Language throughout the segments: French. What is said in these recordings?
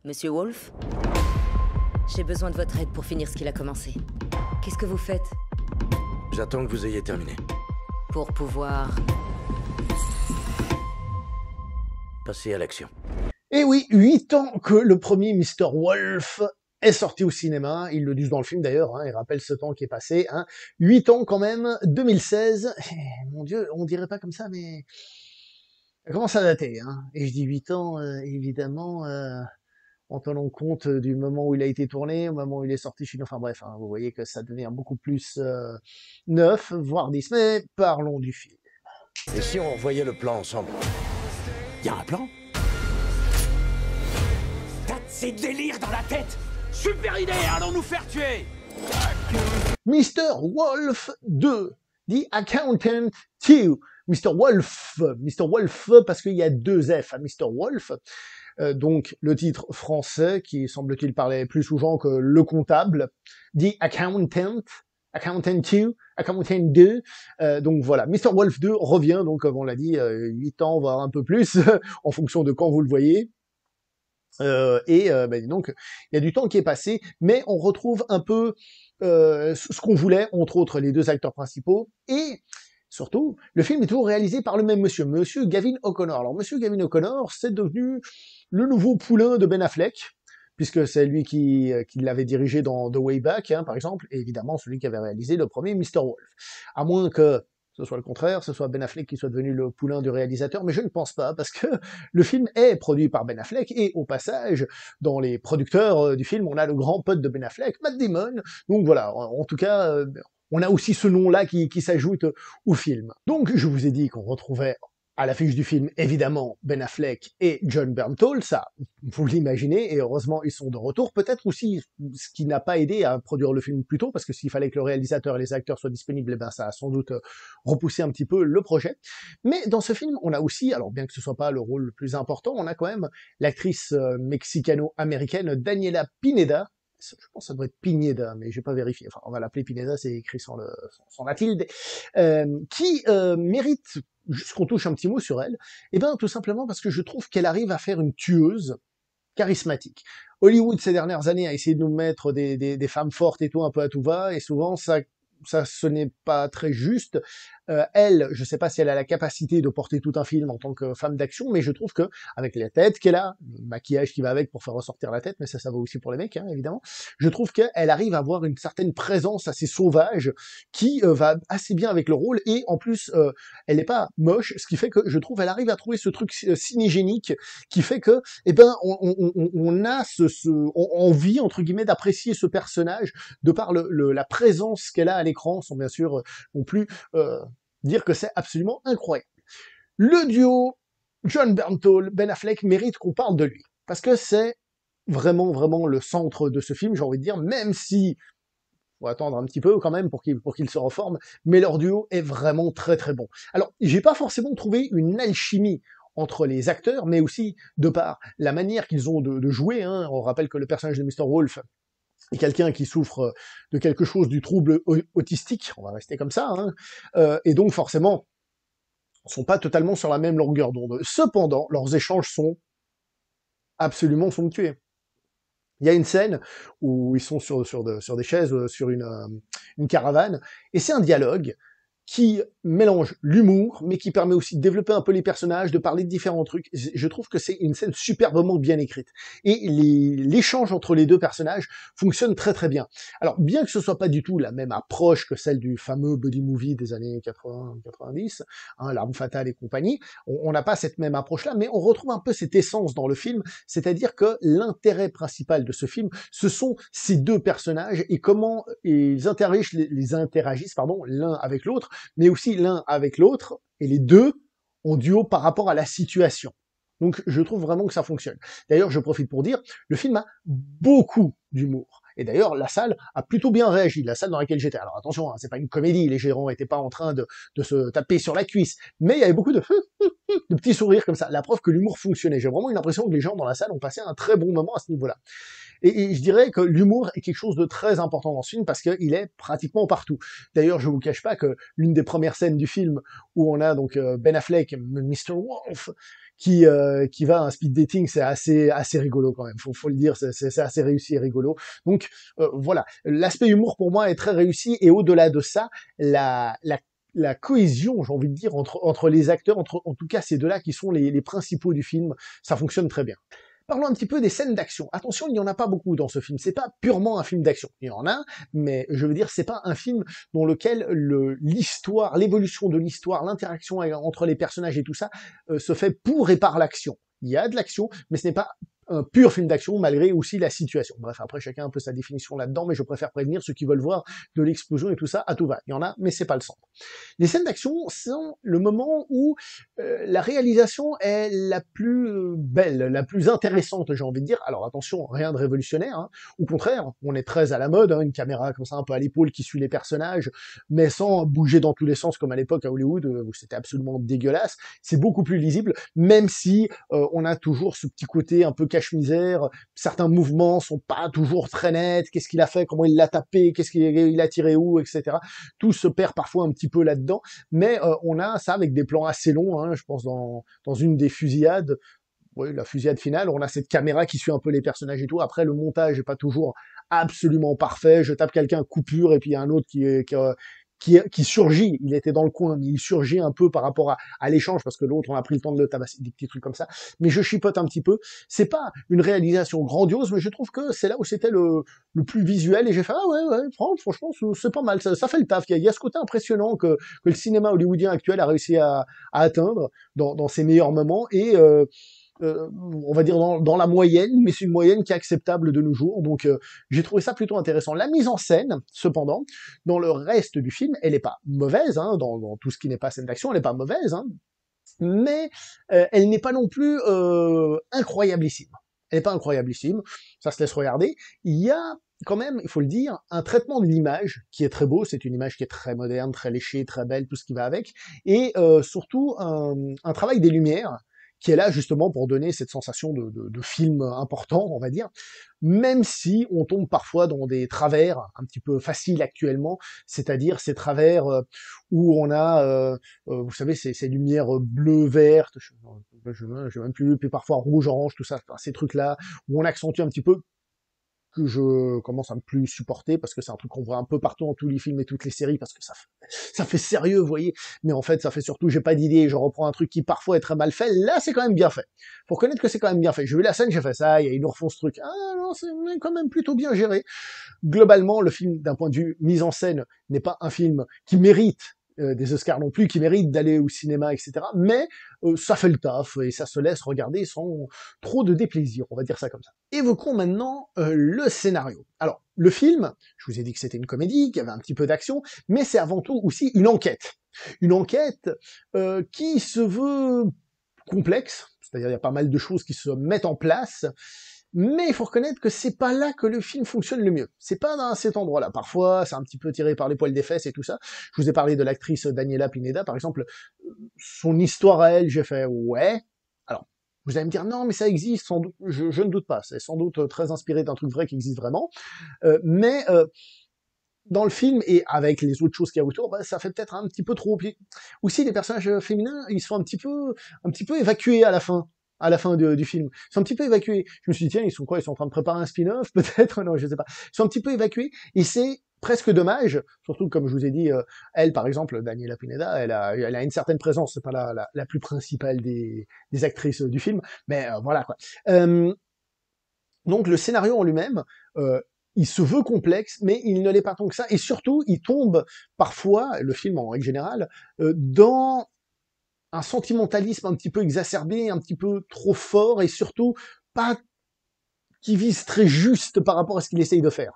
Monsieur Wolf, j'ai besoin de votre aide pour finir ce qu'il a commencé. Qu'est-ce que vous faites? J'attends que vous ayez terminé. Pour pouvoir... Passez à l'action. Et oui, 8 ans que le premier Mr. Wolf est sorti au cinéma. Ils le disent dans le film d'ailleurs, hein, ils rappellent ce temps qui est passé. 8 ans quand même, 2016. Mon Dieu, on dirait pas comme ça, mais ça commence à dater. Et je dis 8 ans, évidemment, en tenant compte du moment où il a été tourné, au moment où il est sorti chez nous. Enfin bref, vous voyez que ça devient beaucoup plus neuf, voire 10. Mais parlons du film. Et si on revoyait le plan ensemble? Y a un plan? T'as de ces délires dans la tête? Super idée, allons nous faire tuer! Mr. Wolf 2, The Accountant 2. Mr. Wolf parce qu'il y a 2 F à Mr. Wolf. Donc le titre français qui semble-t-il parlait plus aux gens que le comptable. The Accountant 2. Donc voilà, Mr. Wolf 2 revient, donc comme on l'a dit, 8 ans, voire un peu plus, en fonction de quand vous le voyez. Donc il y a du temps qui est passé, mais on retrouve un peu ce qu'on voulait, entre autres les 2 acteurs principaux, et surtout, le film est toujours réalisé par le même monsieur Gavin O'Connor. Alors monsieur Gavin O'Connor, c'est devenu le nouveau poulain de Ben Affleck, puisque c'est lui qui l'avait dirigé dans The Way Back, par exemple, et évidemment celui qui avait réalisé le premier Mr. Wolf. À moins que ce soit le contraire, ce soit Ben Affleck qui soit devenu le poulain du réalisateur, mais je ne pense pas, parce que le film est produit par Ben Affleck, et au passage, dans les producteurs du film, on a le grand pote de Ben Affleck, Matt Damon, donc voilà, en tout cas, on a aussi ce nom-là qui s'ajoute au film. Donc je vous ai dit qu'on retrouvait à l'affiche du film, évidemment, Ben Affleck et Jon Bernthal, ça, vous l'imaginez, et heureusement, ils sont de retour. Peut-être aussi, ce qui n'a pas aidé à produire le film plus tôt, parce que s'il fallait que le réalisateur et les acteurs soient disponibles, eh ben, ça a sans doute repoussé un petit peu le projet. Mais dans ce film, on a aussi, alors bien que ce soit pas le rôle le plus important, on a quand même l'actrice mexicano-américaine Daniela Pineda. Je pense que ça doit être Pineda, mais j'ai pas vérifié. Enfin, on va l'appeler Pineda, c'est écrit sans la tilde, qui mérite juste qu'on touche un petit mot sur elle. Et ben, tout simplement parce que je trouve qu'elle arrive à faire une tueuse charismatique. Hollywood ces dernières années a essayé de nous mettre des femmes fortes et tout un peu à tout va, et souvent ça ce n'est pas très juste. Elle, je sais pas si elle a la capacité de porter tout un film en tant que femme d'action, mais je trouve que avec la tête qu'elle a, le maquillage qui va avec pour faire ressortir la tête, mais ça vaut aussi pour les mecs, évidemment, je trouve qu'elle arrive à avoir une certaine présence assez sauvage qui va assez bien avec le rôle, et en plus, elle n'est pas moche, ce qui fait que je trouve elle arrive à trouver ce truc cinégénique qui fait que, eh ben, on a envie, entre guillemets, d'apprécier ce personnage de par la présence qu'elle a à l'écran, sans bien sûr non plus dire que c'est absolument incroyable. Le duo Jon Bernthal, Ben Affleck mérite qu'on parle de lui, parce que c'est vraiment, vraiment le centre de ce film, j'ai envie de dire, même si faut attendre un petit peu quand même pour qu'il se reforme, mais leur duo est vraiment très très bon. Alors, j'ai pas forcément trouvé une alchimie entre les acteurs, mais aussi de par la manière qu'ils ont de jouer. On rappelle que le personnage de Mr. Wolf est quelqu'un qui souffre de quelque chose du trouble autistique, on va rester comme ça, et donc forcément, sont pas totalement sur la même longueur d'onde. Cependant, leurs échanges sont absolument somptueux. Il y a une scène où ils sont sur des chaises, sur une caravane, et c'est un dialogue qui mélange l'humour, mais qui permet aussi de développer un peu les personnages, de parler de différents trucs. Je trouve que c'est une scène superbement bien écrite. Et l'échange entre les 2 personnages fonctionne très très bien. Alors, bien que ce soit pas du tout la même approche que celle du fameux buddy movie des années 80-90, L'Arme Fatale et compagnie, on n'a pas cette même approche-là, mais on retrouve un peu cette essence dans le film, c'est-à-dire que l'intérêt principal de ce film, ce sont ces 2 personnages et comment ils interagissent l'un avec l'autre, mais aussi l'un avec l'autre, et les 2 en duo par rapport à la situation. Donc je trouve vraiment que ça fonctionne. D'ailleurs, je profite pour dire, le film a beaucoup d'humour. Et d'ailleurs, la salle a plutôt bien réagi, la salle dans laquelle j'étais. Alors attention, c'est pas une comédie, les gérants étaient pas en train de se taper sur la cuisse, mais il y avait beaucoup de petits sourires comme ça, la preuve que l'humour fonctionnait. J'ai vraiment eu l'impression que les gens dans la salle ont passé un très bon moment à ce niveau-là. Et je dirais que l'humour est quelque chose de très important dans ce film parce qu'il est pratiquement partout. D'ailleurs, je vous cache pas que l'une des premières scènes du film où on a donc Ben Affleck, Mr. Wolf, qui va à un speed dating, c'est assez rigolo quand même. Faut le dire, c'est assez réussi et rigolo. Donc voilà, l'aspect humour pour moi est très réussi et au-delà de ça, la cohésion, j'ai envie de dire, entre les acteurs, en tout cas ces deux-là qui sont les principaux du film, ça fonctionne très bien. Parlons un petit peu des scènes d'action. Attention, il n'y en a pas beaucoup dans ce film. C'est pas purement un film d'action. Il y en a, mais je veux dire, c'est pas un film dans lequel l'histoire, l'évolution de l'histoire, l'interaction entre les personnages et tout ça se fait pour et par l'action. Il y a de l'action, mais ce n'est pas un pur film d'action, malgré aussi la situation. Bref, après, chacun a un peu sa définition là-dedans, mais je préfère prévenir ceux qui veulent voir de l'explosion et tout ça, à tout va. Il y en a, mais c'est pas le centre. Les scènes d'action sont le moment où la réalisation est la plus belle, la plus intéressante, j'ai envie de dire. Alors attention, rien de révolutionnaire, hein. Au contraire, on est très à la mode, hein, une caméra comme ça un peu à l'épaule qui suit les personnages, mais sans bouger dans tous les sens comme à l'époque à Hollywood, où c'était absolument dégueulasse. C'est beaucoup plus lisible, même si on a toujours ce petit côté un peu cache-misère, certains mouvements sont pas toujours très nets, qu'est-ce qu'il a fait, comment il l'a tapé, qu'est-ce qu'il a tiré où, etc. Tout se perd parfois un petit peu là-dedans, mais on a ça avec des plans assez longs, hein, je pense dans une des fusillades, oui, la fusillade finale, on a cette caméra qui suit un peu les personnages et tout. Après, le montage est pas toujours absolument parfait. Je tape quelqu'un, coupure, et puis il y a un autre qui surgit. Il était dans le coin, mais il surgit un peu par rapport à l'échange, parce que l'autre, on a pris le temps de le tabasser, des petits trucs comme ça. Mais je chipote un petit peu. C'est pas une réalisation grandiose, mais je trouve que c'est là où c'était le plus visuel, et j'ai fait, ah ouais, franchement, c'est pas mal, ça fait le taf. Il y a ce côté impressionnant que le cinéma hollywoodien actuel a réussi à atteindre dans ses meilleurs moments, et on va dire dans la moyenne, mais c'est une moyenne qui est acceptable de nos jours, donc j'ai trouvé ça plutôt intéressant. La mise en scène, cependant, dans le reste du film, elle n'est pas mauvaise, hein, dans tout ce qui n'est pas scène d'action, elle n'est pas mauvaise, hein, mais elle n'est pas non plus incroyablissime. Elle n'est pas incroyablissime, ça se laisse regarder. Il y a quand même, il faut le dire, un traitement de l'image qui est très beau, c'est une image qui est très moderne, très léchée, très belle, tout ce qui va avec, et surtout un travail des lumières, qui est là justement pour donner cette sensation de film important, on va dire, même si on tombe parfois dans des travers un petit peu faciles actuellement, c'est-à-dire ces travers où on a, vous savez, ces lumières bleues, vertes, je même plus, puis parfois rouge, orange, tout ça, enfin, ces trucs-là, où on accentue un petit peu, que je commence à ne plus supporter, parce que c'est un truc qu'on voit un peu partout dans tous les films et toutes les séries, parce que ça fait sérieux, vous voyez, mais en fait, ça fait surtout, j'ai pas d'idée, je reprends un truc qui parfois est très mal fait, là, c'est quand même bien fait. Faut reconnaître que c'est quand même bien fait. J'ai vu la scène, j'ai fait ça, ils nous refont ce truc, ah non, c'est quand même plutôt bien géré. Globalement, le film, d'un point de vue mise en scène, n'est pas un film qui mérite des Oscars non plus, qui méritent d'aller au cinéma, etc. Mais ça fait le taf, et ça se laisse regarder sans trop de déplaisir, on va dire ça comme ça. Évoquons maintenant le scénario. Alors, le film, je vous ai dit que c'était une comédie, qu'il y avait un petit peu d'action, mais c'est avant tout aussi une enquête. Une enquête qui se veut complexe, c'est-à-dire il y a pas mal de choses qui se mettent en place, mais il faut reconnaître que c'est pas là que le film fonctionne le mieux. C'est pas dans cet endroit-là. Parfois, c'est un petit peu tiré par les poils des fesses et tout ça. Je vous ai parlé de l'actrice Daniela Pineda, par exemple. Son histoire à elle, j'ai fait ouais. Alors, vous allez me dire non, mais ça existe, sans doute. Je ne doute pas. C'est sans doute très inspiré d'un truc vrai qui existe vraiment. Mais dans le film et avec les autres choses qu'il y a autour, bah, ça fait peut-être un petit peu trop. Puis, aussi, les personnages féminins, ils sont un petit peu évacués à la fin du film. Ils sont un petit peu évacués. Je me suis dit, tiens, ils sont quoi? Ils sont en train de préparer un spin-off, peut-être? Non, je sais pas. Ils sont un petit peu évacués, et c'est presque dommage, surtout comme je vous ai dit, elle, par exemple, Daniela Pineda, elle a une certaine présence, c'est pas la plus principale des actrices du film, mais voilà, quoi. Donc, le scénario en lui-même, il se veut complexe, mais il ne l'est pas tant que ça, et surtout, il tombe parfois, le film en règle générale, dans un sentimentalisme un petit peu exacerbé, un petit peu trop fort, et surtout pas qui vise très juste par rapport à ce qu'il essaye de faire.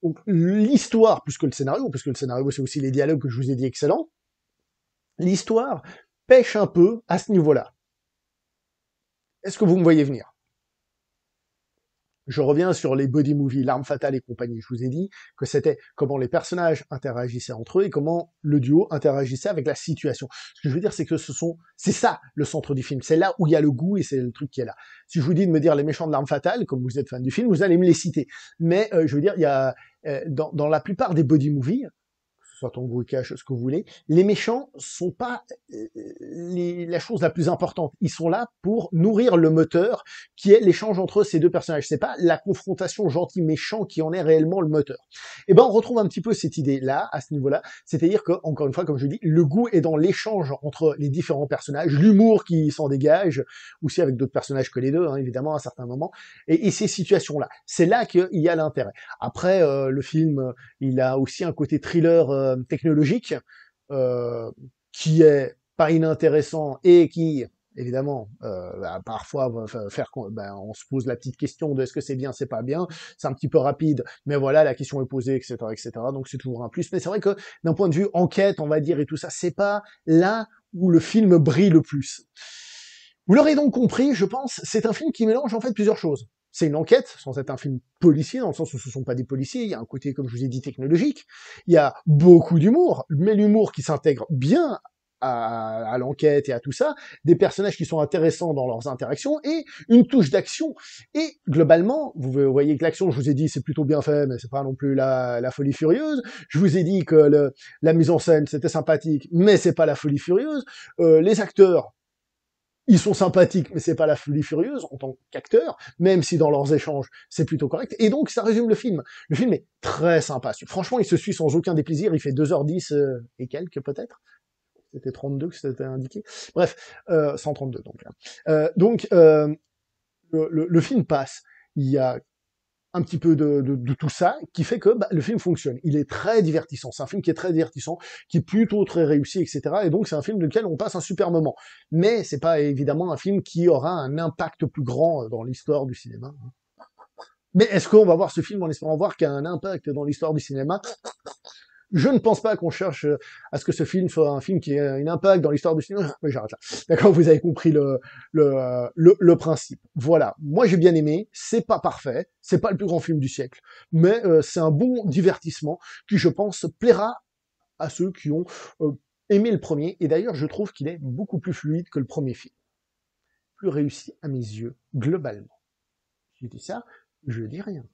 Donc l'histoire, plus que le scénario c'est aussi les dialogues que je vous ai dit excellents, l'histoire pêche un peu à ce niveau-là. Est-ce que vous me voyez venir? Je reviens sur les body movies, L'Arme Fatale et compagnie. Je vous ai dit que c'était comment les personnages interagissaient entre eux et comment le duo interagissait avec la situation. Ce que je veux dire, c'est que c'est ça le centre du film. C'est là où il y a le goût et c'est le truc qui est là. Si je vous dis de me dire les méchants de L'Arme Fatale, comme vous êtes fan du film, vous allez me les citer. Mais je veux dire, il y a dans la plupart des body movies, ce soit Tango et Cash, ce que vous voulez, les méchants sont pas la chose la plus importante. Ils sont là pour nourrir le moteur, qui est l'échange entre ces deux personnages. C'est pas la confrontation gentil-méchant qui en est réellement le moteur. Et ben, on retrouve un petit peu cette idée-là, à ce niveau-là. C'est-à-dire que, encore une fois, comme je dis, le goût est dans l'échange entre les différents personnages, l'humour qui s'en dégage, aussi avec d'autres personnages que les deux, hein, évidemment, à certains moments, et ces situations-là. C'est là qu'il y a l'intérêt. Après, le film, il a aussi un côté thriller technologique, qui est pas inintéressant et qui, évidemment, parfois va faire on se pose la petite question de est-ce que c'est bien, c'est pas bien. C'est un petit peu rapide, mais voilà, la question est posée, etc., etc. Donc c'est toujours un plus. Mais c'est vrai que d'un point de vue enquête, on va dire, et tout ça, c'est pas là où le film brille le plus. Vous l'aurez donc compris, je pense, c'est un film qui mélange en fait plusieurs choses. C'est une enquête, sans être un film policier, dans le sens où ce ne sont pas des policiers, il y a un côté, comme je vous ai dit, technologique, il y a beaucoup d'humour, mais l'humour qui s'intègre bien à l'enquête et à tout ça, des personnages qui sont intéressants dans leurs interactions, et une touche d'action, et globalement, vous voyez que l'action, je vous ai dit, c'est plutôt bien fait, mais c'est pas non plus la folie furieuse, je vous ai dit que la mise en scène, c'était sympathique, mais c'est pas la folie furieuse, les acteurs, ils sont sympathiques, mais c'est pas la folie furieuse en tant qu'acteurs, même si dans leurs échanges, c'est plutôt correct. Et donc, ça résume le film. Le film est très sympa. Franchement, il se suit sans aucun déplaisir. Il fait 2h10 et quelques, peut-être. C'était 32 que c'était indiqué. Bref, 132, donc. Le film passe. Il y a un petit peu de tout ça, qui fait que le film fonctionne. Il est très divertissant. C'est un film qui est très divertissant, qui est plutôt très réussi, etc. Et donc, c'est un film dans lequel on passe un super moment. Mais c'est pas évidemment un film qui aura un impact plus grand dans l'histoire du cinéma. Mais est-ce qu'on va voir ce film en espérant voir qu'il y a un impact dans l'histoire du cinéma ? Je ne pense pas qu'on cherche à ce que ce film soit un film qui ait un impact dans l'histoire du cinéma. Mais j'arrête là. D'accord, vous avez compris le principe. Voilà. Moi, j'ai bien aimé. C'est pas parfait. C'est pas le plus grand film du siècle. Mais c'est un bon divertissement qui, je pense, plaira à ceux qui ont aimé le premier. Et d'ailleurs, je trouve qu'il est beaucoup plus fluide que le premier film. Plus réussi à mes yeux, globalement. Je dis ça, je dis rien.